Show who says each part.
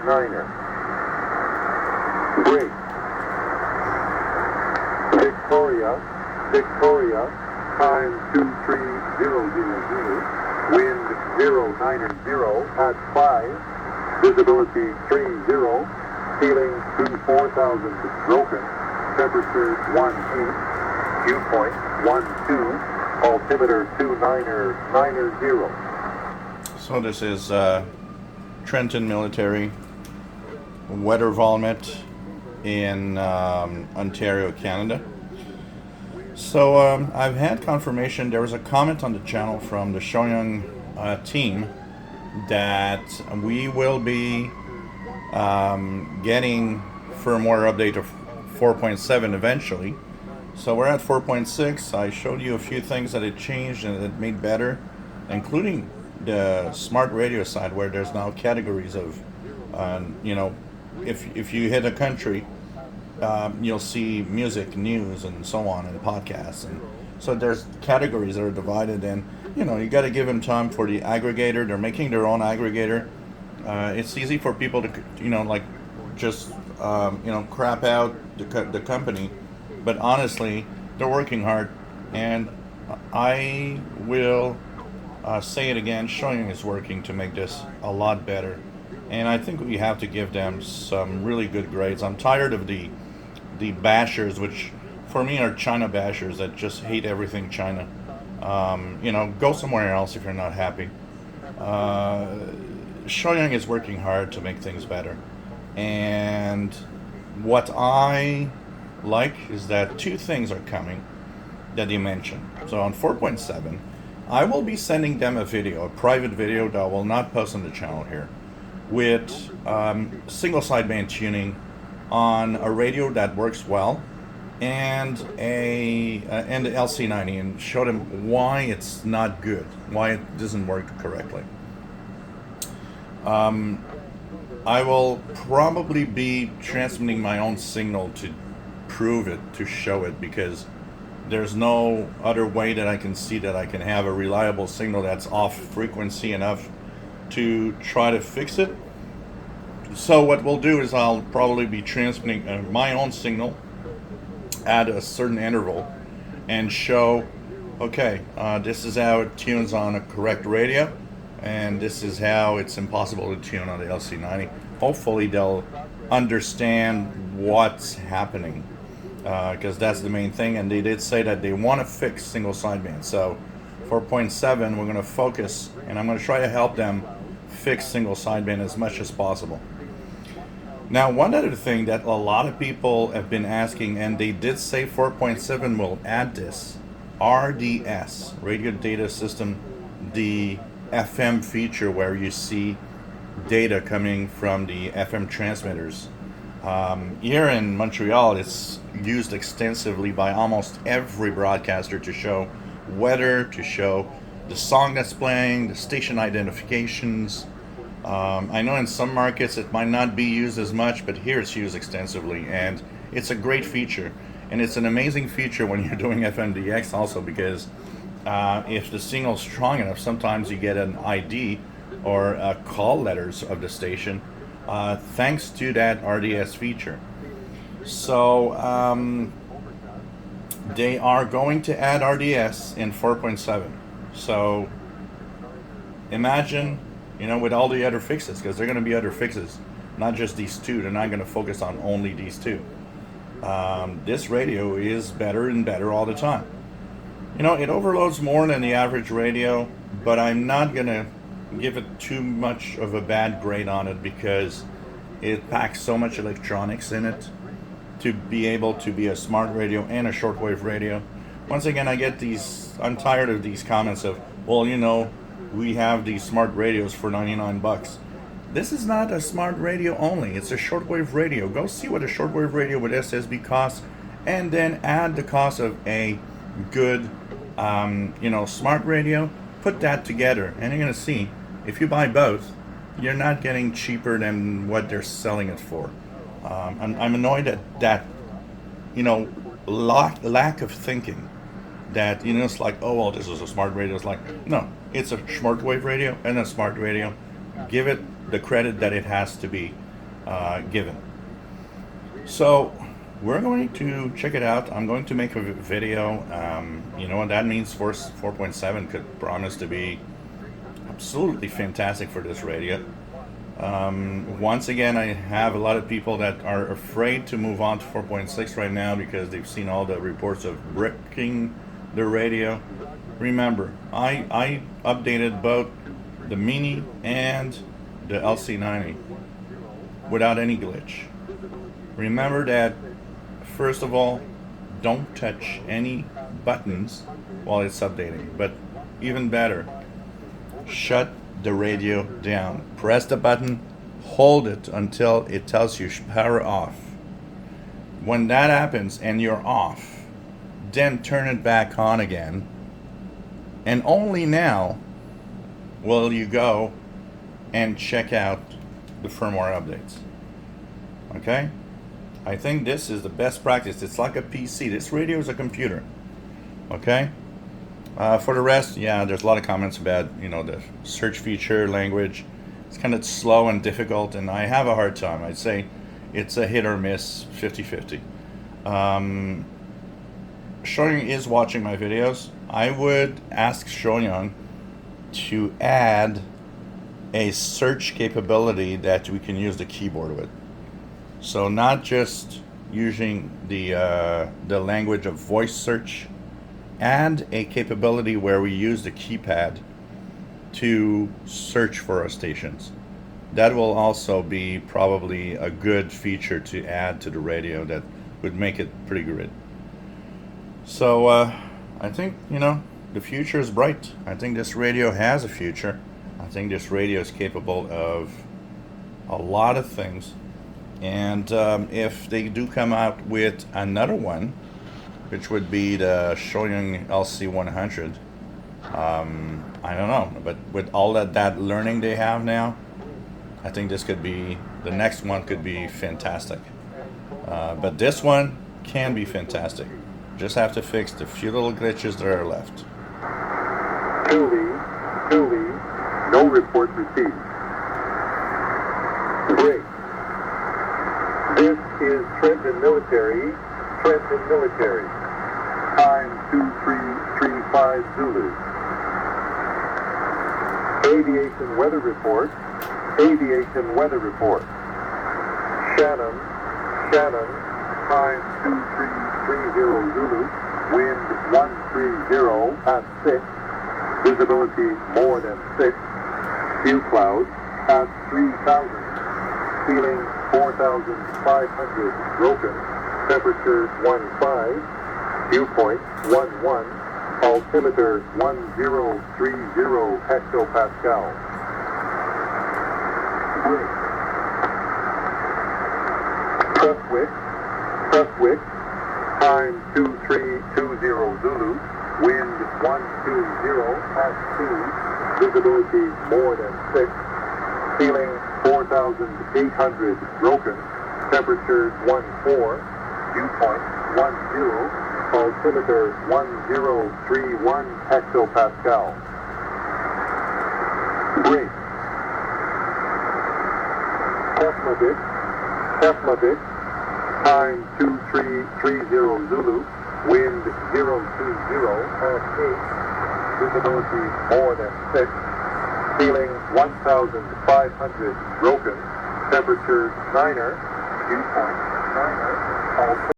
Speaker 1: niner. Break. Victoria, time 23000, wind 090 at 5, visibility 30, ceiling 24,000 broken, temperature 18, viewpoint 12, altimeter 2990.
Speaker 2: So this is Trenton Military weather vomit in Ontario, Canada. So I've had confirmation. There was a comment on the channel from the Choyong team that we will be getting firmware update of 4.7 eventually. So we're at 4.6. I showed you a few things that it changed and it made better, including the smart radio side, where there's now categories of, if you hit a country, you'll see music, news, and so on, and podcasts, and so there's categories that are divided. And you got to give them time for the aggregator. They're making their own aggregator. It's easy for people to just crap out the company, but honestly, they're working hard, and I will say it again. Choyong is working to make this a lot better, and I think we have to give them some really good grades. I'm tired of the bashers, which for me are China bashers that just hate everything China. Go somewhere else if you're not happy. Choyong is working hard to make things better, and what I like is that two things are coming that they mentioned. So on 4.7, I will be sending them a private video that I will not post on the channel here, with single sideband tuning on a radio that works well, and the LC90, and show them why it's not good, why it doesn't work correctly. I will probably be transmitting my own signal to prove it, to show it, because there's no other way that I can see that I can have a reliable signal that's off frequency enough to try to fix it. So what we'll do is I'll probably be transmitting my own signal at a certain interval and show, okay, this is how it tunes on a correct radio, and this is how it's impossible to tune on the LC90. Hopefully they'll understand what's happening, because that's the main thing. And they did say that they want to fix single sideband. So 4.7, we're going to focus, and I'm going to try to help them fix single sideband as much as possible. Now, one other thing that a lot of people have been asking, and they did say 4.7 will add this RDS, Radio Data System, the FM feature where you see data coming from the FM transmitters. Here in Montreal, it's used extensively by almost every broadcaster to show weather, to show the song that's playing, the station identifications. I know in some markets it might not be used as much, but here it's used extensively, and it's a great feature. And it's an amazing feature when you're doing FMDX also, because if the signal's strong enough, sometimes you get an ID or call letters of the station thanks to that RDS feature. So they are going to add RDS in 4.7. So imagine, with all the other fixes, because there are going to be other fixes, not just these two. They're not going to focus on only these two. This radio is better and better all the time. It overloads more than the average radio, but I'm not going to give it too much of a bad grade on it, because it packs so much electronics in it to be able to be a smart radio and a shortwave radio. Once again, I'm tired of these comments of, well, we have these smart radios for $99. This is not a smart radio only, it's a shortwave radio. Go see what a shortwave radio with SSB costs, and then add the cost of a good smart radio. Put that together, and you're going to see, if you buy both, you're not getting cheaper than what they're selling it for. I'm annoyed at that, lack of thinking. That, it's like, oh, well, this is a smart radio. It's like, no, it's a shortwave radio and a smart radio. Give it the credit that it has to be. given. So we're going to check it out. I'm going to make a video. You know what that means? 4.7 could promise to be absolutely fantastic for this radio. Once again, I have a lot of people that are afraid to move on to 4.6 right now because they've seen all the reports of bricking the radio. Remember, I updated both the Mini and the LC90 without any glitch. Remember that, first of all, don't touch any buttons while it's updating. But even better, shut the radio down. Press the button, hold it until it tells you power off. When that happens and you're off, then turn it back on again. And only now will you go and check out the firmware updates. Okay? I think this is the best practice. It's like a PC. This radio is a computer. Okay? For the rest, yeah, there's a lot of comments about, you know, the search feature, language. It's kind of slow and difficult, and I have a hard time. I'd say it's a hit or miss, 50-50. Choyong is watching my videos. I would ask Choyong to add a search capability that we can use the keyboard with. So not just using the language of voice search, add a capability where we use the keypad to search for our stations. That will also be probably a good feature to add to the radio that would make it pretty good. So I think, you know, the future is bright. I think this radio has a future. I think this radio is capable of a lot of things. And if they do come out with another one, which would be the Choyong LC90, I don't know. But with all that learning they have now, I think this could be, the next one could be fantastic. But this one can be fantastic. Just have to fix the few little glitches that are left.
Speaker 1: Truly, no report received. Great. This is Trenton Military. Time 2335 Zulu. Aviation weather report. Shannon. Time 2330 Zulu. Wind 130 at 6. Visibility more than 6. Few clouds at 3,000. Ceiling 4,500 broken. Temperature 15. Viewpoint 11. Altimeter 1030 hectopascal. Great. Prestwick. Time 2320 Zulu. Wind 120 at 2. Visibility more than 6. Ceiling 4,800 broken. Temperature 14. Viewpoint 10. Altimeter 1031 hectopascal. Great. Keflavik. Time 2330 Zulu. Wind 020 at 8. Visibility more than 6. Ceiling 1,500 broken. Temperature 9er. Viewpoint